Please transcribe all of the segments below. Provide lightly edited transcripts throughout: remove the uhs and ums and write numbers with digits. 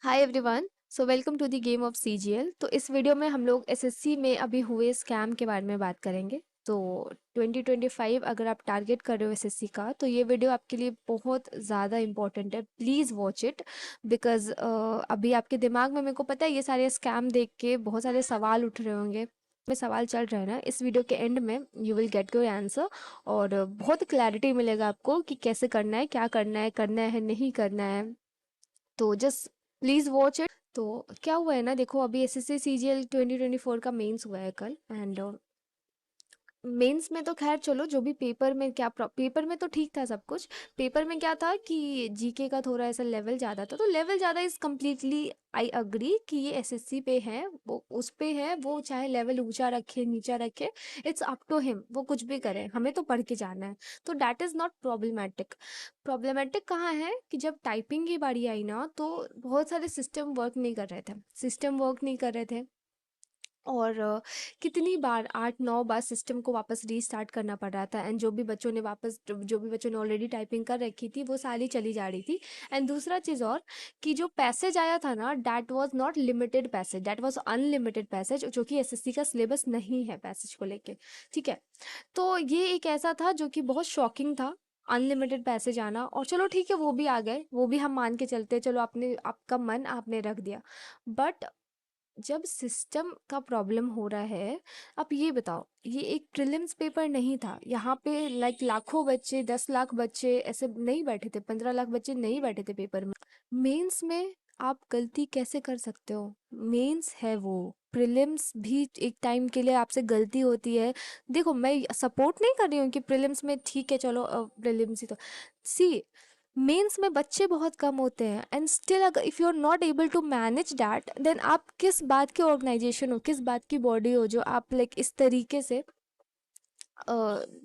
Hi everyone. So welcome to the game of CGL. तो इस video में हम लोग एसएससी में अभी हुए स्कैम के बारे में बात करेंगे। तो 2025 अगर आप टारगेट कर रहे हो एसएससी का तो ये वीडियो आपके लिए बहुत ज़्यादा इंपॉर्टेंट है। प्लीज़ वॉच इट बिकॉज अभी आपके दिमाग में, मेरे को पता है, ये सारे स्कैम देख के बहुत सारे सवाल उठ रहे होंगे। में सवाल चल रहा है ना, इस वीडियो के एंड में you will get your answer और बहुत क्लैरिटी मिलेगा आपको कि कैसे करना है, क्या करना है नहीं करना है। तो जस्ट प्लीज वॉच इट। तो क्या हुआ है ना, देखो अभी एसएससी सीजीएल 2024 का मेंस हुआ है कल। एंड मेंस में तो खैर चलो, जो भी पेपर में क्या पेपर में तो ठीक था सब कुछ। पेपर में क्या था कि जीके का थोड़ा ऐसा लेवल ज़्यादा था, तो लेवल ज़्यादा इज़ कम्प्लीटली आई अग्री कि ये एसएससी पे है, वो उस पे है, वो चाहे लेवल ऊंचा रखे नीचा रखे, इट्स अप टू हिम, वो कुछ भी करे, हमें तो पढ़ के जाना है। तो that is not problematic. Problematic कहाँ है कि जब टाइपिंग की बारी आई ना, तो बहुत सारे सिस्टम वर्क नहीं कर रहे थे, सिस्टम वर्क नहीं कर रहे थे। और कितनी बार 8-9 बार सिस्टम को वापस रीस्टार्ट करना पड़ रहा था। एंड जो भी बच्चों ने ऑलरेडी टाइपिंग कर रखी थी वो सारी चली जा रही थी। एंड दूसरा चीज़ और कि जो पैसेज आया था ना, that was not limited passage, that was unlimited passage, जो कि एसएससी का सिलेबस नहीं है पैसेज को लेके। ठीक है। तो ये एक ऐसा था जो कि बहुत शॉकिंग था, अनलिमिटेड पैसेज आना। और चलो ठीक है, वो भी आ गए, वो भी हम मान के चलते हैं, चलो आपने आपका मन आपने रख दिया। बट जब सिस्टम का प्रॉब्लम हो रहा है, आप ये बताओ, ये एक प्रीलिम्स पेपर नहीं था। यहाँ पे लाइक लाखों बच्चे, 10 लाख बच्चे ऐसे नहीं बैठे थे, 15 लाख बच्चे नहीं बैठे थे पेपर में। मेंस में आप गलती कैसे कर सकते हो? मेंस है वो, प्रीलिम्स भी एक टाइम के लिए आपसे गलती होती है। देखो, मैं सपोर्ट नहीं कर रही हूँ कि प्रीलिम्स में ठीक है, चलो प्रीलिम्स ही तो। सी, मेंस में बच्चे बहुत कम होते हैं एंड स्टिल अगर if you are not able to manage that, then आप किस बात के ऑर्गेनाइजेशन हो, किस बात की बॉडी हो, जो आप लाइक इस तरीके से अ,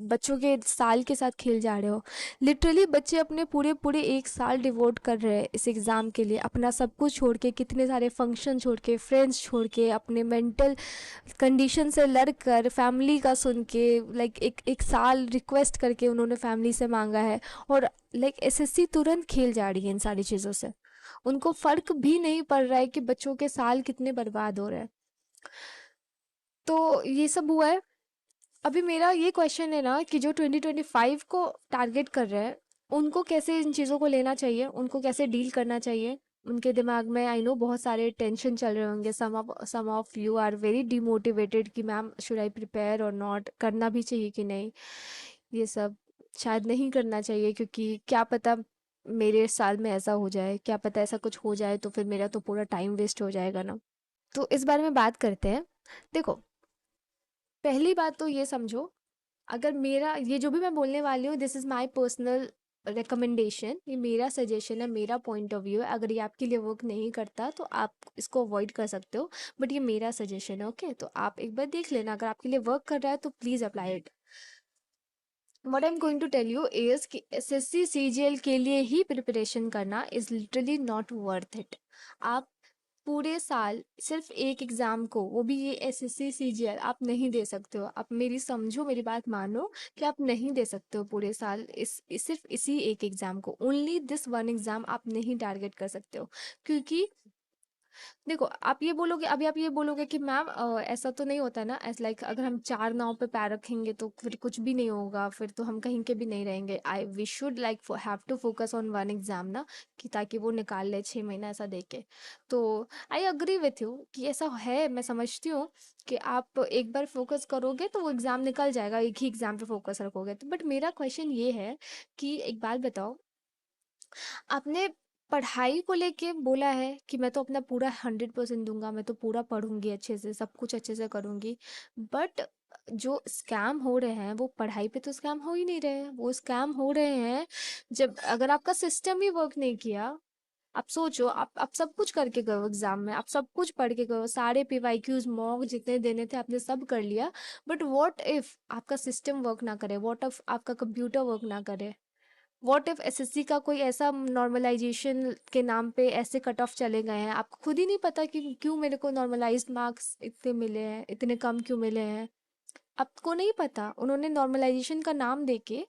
बच्चों के साल के साथ खेल जा रहे हो। लिटरली बच्चे अपने पूरे पूरे 1 साल डिवोट कर रहे हैं इस एग्ज़ाम के लिए, अपना सब कुछ छोड़ के, कितने सारे फंक्शन छोड़ के, फ्रेंड्स छोड़ के, अपने मेंटल कंडीशन से लड़ कर, फैमिली का सुन के, लाइक एक एक साल रिक्वेस्ट करके उन्होंने फैमिली से मांगा है। और लाइक एसएससी तुरंत खेल जा रही है इन सारी चीज़ों से। उनको फ़र्क भी नहीं पड़ रहा है कि बच्चों के साल कितने बर्बाद हो रहे हैं। तो ये सब हुआ है। अभी मेरा ये क्वेश्चन है ना कि जो 2025 को टारगेट कर रहे हैं, उनको कैसे इन चीज़ों को लेना चाहिए, उनको कैसे डील करना चाहिए। उनके दिमाग में आई नो बहुत सारे टेंशन चल रहे होंगे। Some of you are very demotivated कि ma'am should I prepare or not, करना भी चाहिए कि नहीं। ये सब शायद नहीं करना चाहिए, क्योंकि क्या पता मेरे साल में ऐसा हो जाए, क्या पता ऐसा कुछ हो जाए तो फिर मेरा तो पूरा टाइम वेस्ट हो जाएगा ना। तो इस बारे में बात करते हैं। देखो, पहली बात तो ये समझो, अगर मेरा ये जो भी मैं बोलने वाली हूँ, this is my personal recommendation, ये मेरा सजेशन है, मेरा पॉइंट ऑफ व्यू है। अगर ये आपके लिए वर्क नहीं करता तो आप इसको अवॉइड कर सकते हो, बट ये मेरा सजेशन है। ओके, तो आप एक बार देख लेना, अगर आपके लिए वर्क कर रहा है तो please apply it. What I am going to tell you is कि एसएससी सीजीएल के लिए ही प्रिपरेशन करना is literally not worth it. आप पूरे साल सिर्फ एक एग्जाम को, वो भी ये एसएससी सीजीएल, आप नहीं दे सकते हो। आप मेरी समझो, मेरी बात मानो कि आप नहीं दे सकते हो पूरे साल सिर्फ इसी एक एग्जाम को, ओनली दिस वन एग्जाम आप नहीं टारगेट कर सकते हो। क्योंकि देखो, आप ये बोलोगे, अभी आप ये बोलोगे कि मैम ऐसा तो नहीं होता ना, ऐसा लाइक अगर हम चार नाव पे पैर रखेंगे तो फिर कुछ भी नहीं होगा, फिर तो हम कहीं के भी नहीं रहेंगे। I we should like have to focus on one exam ना, कि ताकि वो निकाल ले 6 महीना ऐसा दे के। तो आई अग्री विथ यू कि ऐसा है, मैं समझती हूँ कि आप एक बार फोकस करोगे तो वो एग्ज़ाम निकल जाएगा, एक ही एग्ज़ाम पे फोकस रखोगे तो। बट मेरा क्वेश्चन ये है कि एक बात बताओ, आपने पढ़ाई को लेके बोला है कि मैं तो अपना पूरा 100% दूंगा, मैं तो पूरा पढ़ूंगी अच्छे से, सब कुछ अच्छे से करूंगी। बट जो स्कैम हो रहे हैं वो पढ़ाई पे तो स्कैम हो ही नहीं रहे हैं, वो स्कैम हो रहे हैं जब अगर आपका सिस्टम ही वर्क नहीं किया। आप सोचो, आप सब कुछ करके गए एग्जाम में, आप सब कुछ पढ़ के गए, सारे पीवाईक्यूज मॉक जितने देने थे आपने सब कर लिया। बट व्हाट इफ आपका सिस्टम वर्क ना करे, व्हाट इफ आपका कंप्यूटर वर्क ना करे, व्हाट इफ एसएससी का कोई ऐसा नॉर्मलाइजेशन के नाम पे ऐसे कट ऑफ चले गए हैं, आपको खुद ही नहीं पता कि क्यों मेरे को नॉर्मलाइज्ड मार्क्स इतने मिले हैं, इतने कम क्यों मिले हैं। आपको नहीं पता, उन्होंने नॉर्मलाइजेशन का नाम देके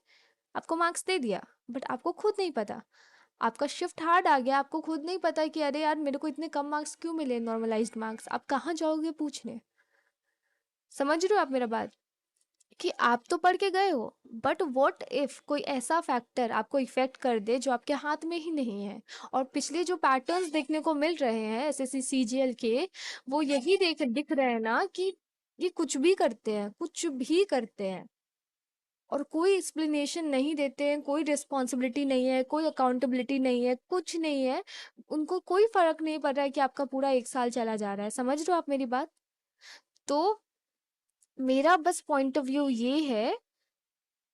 आपको मार्क्स दे दिया, बट आपको खुद नहीं पता। आपका शिफ्ट हार्ड आ गया, आपको खुद नहीं पता कि अरे यार मेरे को इतने कम मार्क्स क्यों मिले, नॉर्मलाइज्ड मार्क्स, आप कहाँ जाओगे पूछने? समझ रहे हो आप मेरा बात? कि आप तो पढ़ के गए हो, बट व्हाट इफ कोई ऐसा फैक्टर आपको इफेक्ट कर दे जो आपके हाथ में ही नहीं है। और पिछले जो पैटर्न्स देखने को मिल रहे हैं एसएससी सीजीएल के, वो यही दिख रहे हैं ना कि ये कुछ भी करते हैं, कुछ भी करते हैं, और कोई एक्सप्लेनेशन नहीं देते हैं, कोई रिस्पॉन्सिबिलिटी नहीं है, कोई अकाउंटेबिलिटी नहीं है, कुछ नहीं है। उनको कोई फर्क नहीं पड़ रहा है कि आपका पूरा 1 साल चला जा रहा है। समझ रहे हो आप मेरी बात? तो मेरा बस पॉइंट ऑफ व्यू ये है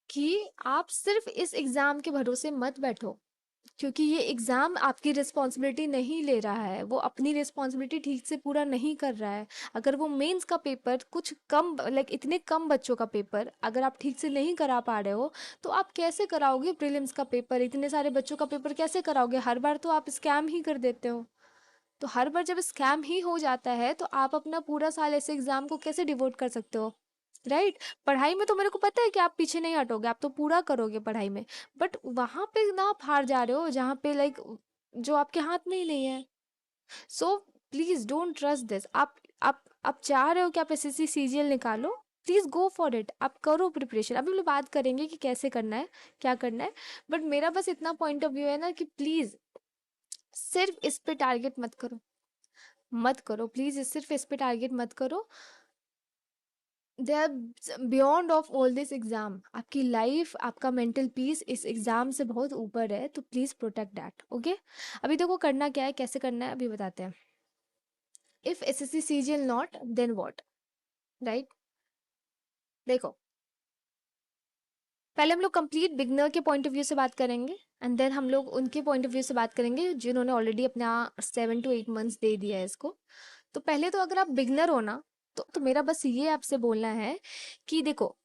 कि आप सिर्फ इस एग्जाम के भरोसे मत बैठो, क्योंकि ये एग्जाम आपकी रिस्पॉन्सिबिलिटी नहीं ले रहा है, वो अपनी रिस्पॉन्सिबिलिटी ठीक से पूरा नहीं कर रहा है। अगर वो मेंस का पेपर कुछ कम, लाइक इतने कम बच्चों का पेपर अगर आप ठीक से नहीं करा पा रहे हो, तो आप कैसे कराओगे प्रीलिम्स का पेपर? इतने सारे बच्चों का पेपर कैसे कराओगे? हर बार तो आप स्कैम ही कर देते हो। तो हर बार जब स्कैम ही हो जाता है तो आप अपना पूरा साल ऐसे एग्जाम को कैसे डिवोट कर सकते हो? राइट? पढ़ाई में तो मेरे को पता है कि आप पीछे नहीं हटोगे, आप तो पूरा करोगे पढ़ाई में, बट वहां पे ना आप हार जा रहे हो जहाँ पे लाइक जो आपके हाथ में ही नहीं है। So please don't trust this. आप चाह रहे हो कि आप एसएससी सीजीएल निकालो, प्लीज गो फॉर इट, आप करो प्रिपरेशन। अभी हम लोग बात करेंगे कि कैसे करना है, क्या करना है, बट मेरा बस इतना पॉइंट ऑफ व्यू है ना कि प्लीज सिर्फ इस पे टारगेट मत करो, मत करो प्लीज, सिर्फ इस पे टारगेट मत करो। They are beyond of all this exam. आपकी लाइफ, आपका मेंटल पीस इस एग्जाम से बहुत ऊपर है, तो प्लीज प्रोटेक्ट दैट। ओके? अभी देखो करना क्या है, कैसे करना है, अभी बताते हैं। If SSC CGL not, then what? Right? देखो, पहले हम लोग कंप्लीट बिगनर के पॉइंट ऑफ व्यू से बात करेंगे, एंड देन हम लोग उनके पॉइंट ऑफ व्यू से बात करेंगे जिन्होंने ऑलरेडी अपना 7 to 8 months दे दिया है इसको। तो पहले तो अगर आप बिगनर हो ना, तो मेरा बस ये आपसे बोलना है कि देखो,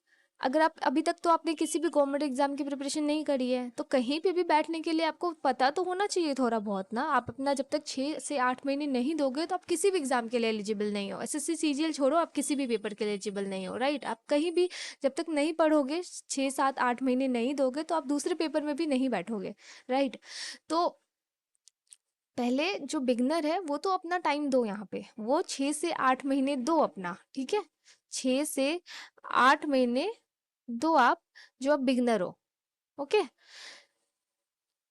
अगर आप अभी तक तो आपने किसी भी गवर्नमेंट एग्जाम की प्रिपरेशन नहीं करी है, तो कहीं पे भी बैठने के लिए आपको पता तो होना चाहिए थोड़ा बहुत ना। आप अपना जब तक 6 से 8 महीने नहीं दोगे तो आप किसी भी एग्जाम के लिए एलिजिबल नहीं हो। एसएससी सीजीएल छोड़ो, आप किसी भी पेपर के लिए एलिजिबल नहीं हो। राइट? आप कहीं भी जब तक नहीं पढ़ोगे, 6 7 8 महीने नहीं दोगे, तो आप दूसरे पेपर में भी नहीं बैठोगे। राइट? तो पहले जो बिगनर है वो तो अपना टाइम दो यहाँ पे, वो 6 से 8 महीने दो अपना, ठीक है? 6 से 8 महीने दो आप, जो आप बिगनर हो। ओके?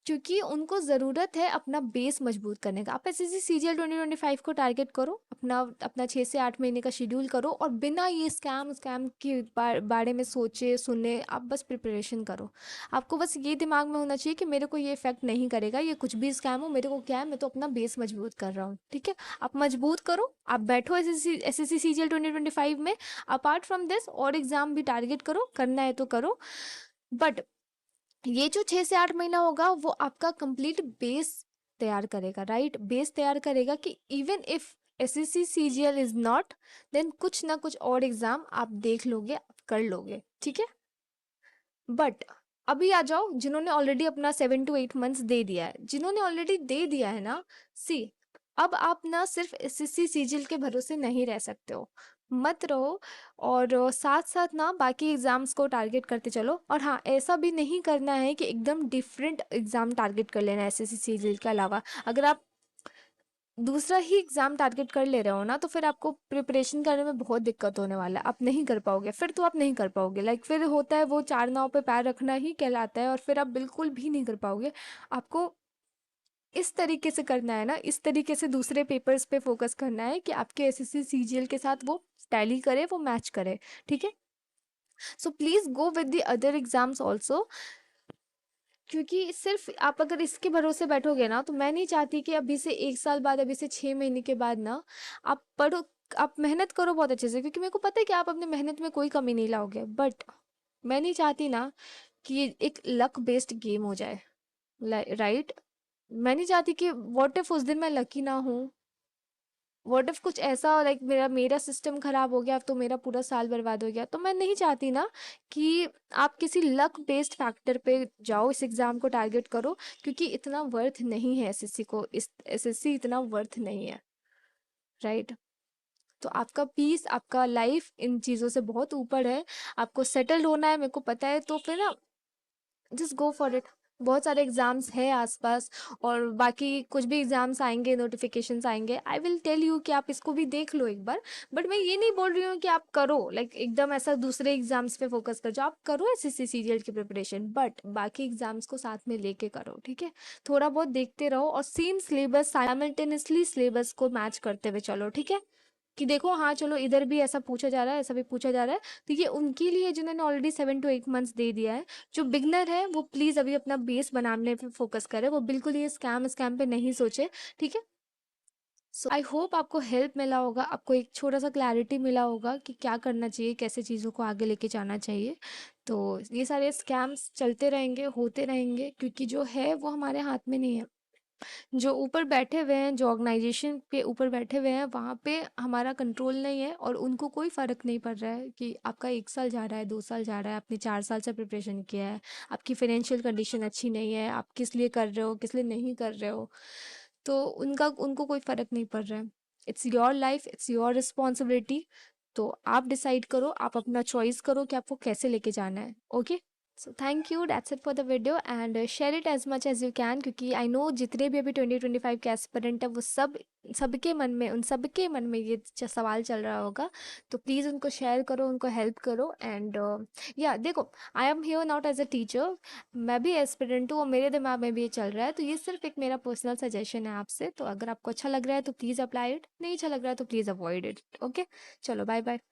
क्योंकि उनको ज़रूरत है अपना बेस मजबूत करने का। आप एसएससी सीजीएल 2025 को टारगेट करो, अपना अपना 6 से 8 महीने का शेड्यूल करो, और बिना ये स्कैम स्कैम के बारे में सोचे सुने आप बस प्रिपरेशन करो। आपको बस ये दिमाग में होना चाहिए कि मेरे को ये इफेक्ट नहीं करेगा, ये कुछ भी स्कैम हो, मेरे को क्या है, मैं तो अपना बेस मजबूत कर रहा हूँ। ठीक है? आप मजबूत करो, आप बैठो एसएससी सीजीएल 2025 में। अपार्ट फ्रॉम दिस और एग्जाम भी टारगेट करो, करना है तो करो, बट ये जो 6 से 8 महीना होगा वो आपका कंप्लीट बेस तैयार करेगा। राइट? बेस तैयार करेगा कि even if SSC CGL is not, then कुछ ना कुछ और एग्जाम आप देख लोगे, आप कर लोगे। ठीक है? बट अभी आ जाओ जिन्होंने ऑलरेडी अपना 7 to 8 months दे दिया है, जिन्होंने ऑलरेडी दे दिया है ना, सी, अब आप ना सिर्फ एसएससी सीजीएल के भरोसे नहीं रह सकते हो, मत रहो। और साथ साथ ना बाकी एग्जाम्स को टारगेट करते चलो। और हाँ, ऐसा भी नहीं करना है कि एकदम डिफरेंट एग्जाम टारगेट कर लेना है एसएससी सीजीएल के अलावा। अगर आप दूसरा ही एग्जाम टारगेट कर ले रहे हो ना, तो फिर आपको प्रिपरेशन करने में बहुत दिक्कत होने वाला है, आप नहीं कर पाओगे, फिर तो आप नहीं कर पाओगे। लाइक फिर होता है वो चार नाव पे पैर रखना ही कहलाता है, और फिर आप बिल्कुल भी नहीं कर पाओगे। आपको इस तरीके से करना है ना, इस तरीके से दूसरे पेपर्स पे फोकस करना है कि आपके एसएससी सीजीएल के साथ वो टैली करे, वो मैच करे। ठीक है? So please go with the other exams also, क्योंकि सिर्फ आप अगर इसके भरोसे बैठोगे ना, तो मैं नहीं चाहती कि अभी से 1 साल बाद, अभी से 6 महीने के बाद ना आप पढ़ो, आप मेहनत करो बहुत अच्छे से, क्योंकि मेरे को पता है कि आप अपने मेहनत में कोई कमी नहीं लाओगे, बट मैं नहीं चाहती ना कि ये एक लक बेस्ड गेम हो जाए। राइट? मैं नहीं चाहती कि व्हाट इफ उस दिन मैं लकी ना हूँ, व्हाट इफ कुछ ऐसा लाइक मेरा मेरा सिस्टम खराब हो गया तो मेरा पूरा साल बर्बाद हो गया। तो मैं नहीं चाहती ना कि आप किसी लक बेस्ड फैक्टर पे जाओ, इस एग्जाम को टारगेट करो, क्योंकि इतना वर्थ नहीं है एसएससी को, इस एसएससी इतना वर्थ नहीं है। राइट? तो आपका पीस, आपका लाइफ इन चीज़ों से बहुत ऊपर है, आपको सेटल्ड होना है, मेरे को पता है, तो फिर ना जस्ट गो फॉर इट। बहुत सारे एग्जाम्स है आसपास, और बाकी कुछ भी एग्जाम्स आएंगे, नोटिफिकेशंस आएंगे, आई विल टेल यू कि आप इसको भी देख लो एक बार। बट मैं ये नहीं बोल रही हूँ कि आप करो लाइक एकदम ऐसा दूसरे एग्जाम्स पे फोकस कर जाओ, आप करो एसएससी सीजीएल की प्रिपरेशन, बट बाकी एग्जाम्स को साथ में लेके करो, ठीक है। थोड़ा बहुत देखते रहो और सेम सिलेबस साइमल्टेनियसली सिलेबस को मैच करते हुए चलो, ठीक है। कि देखो हाँ चलो इधर भी ऐसा पूछा जा रहा है, ऐसा भी पूछा जा रहा है, तो ये उनके लिए जिन्होंने ऑलरेडी 7 to 8 मंथ्स दे दिया है। जो बिगनर है वो प्लीज अभी अपना बेस बनाने पे फोकस करे, वो बिल्कुल ये स्कैम स्कैम पे नहीं सोचे, ठीक है। सो आई होप आपको हेल्प मिला होगा, आपको एक छोटा सा क्लैरिटी मिला होगा कि क्या करना चाहिए, कैसे चीज़ों को आगे लेके जाना चाहिए। तो ये सारे स्कैम्स चलते रहेंगे, होते रहेंगे, क्योंकि जो है वो हमारे हाथ में नहीं है। जो ऊपर बैठे हुए हैं, जो ऑर्गेनाइजेशन के ऊपर बैठे हुए हैं, वहाँ पे हमारा कंट्रोल नहीं है, और उनको कोई फ़र्क नहीं पड़ रहा है कि आपका 1 साल जा रहा है, 2 साल जा रहा है, आपने 4 साल से प्रिपरेशन किया है, आपकी फाइनेंशियल कंडीशन अच्छी नहीं है, आप किस लिए कर रहे हो, किस लिए नहीं कर रहे हो। तो उनका उनको कोई फ़र्क नहीं पड़ रहा है। It's your life, it's your responsibility. तो आप डिसाइड करो, आप अपना चॉइस करो कि आपको कैसे लेके जाना है, okay. So thank you, that's it for the video, and share it as much as you can, क्योंकि आई नो जितने भी अभी 2025 के एस्पिरेंट है वो सब, सबके मन में, उन सबके मन में ये सवाल चल रहा होगा। तो प्लीज़ उनको शेयर करो, उनको हेल्प करो, एंड या देखो, I am here not as a teacher, मैं भी एस्पिरेंट हूँ और मेरे दिमाग में भी ये चल रहा है, तो ये सिर्फ एक मेरा पर्सनल सजेशन है आपसे। तो अगर आपको अच्छा लग रहा है तो प्लीज़ अप्लाई इट, नहीं अच्छा लग रहा है तो प्लीज़ अवॉइड इट, ओके। चलो बाय बाय।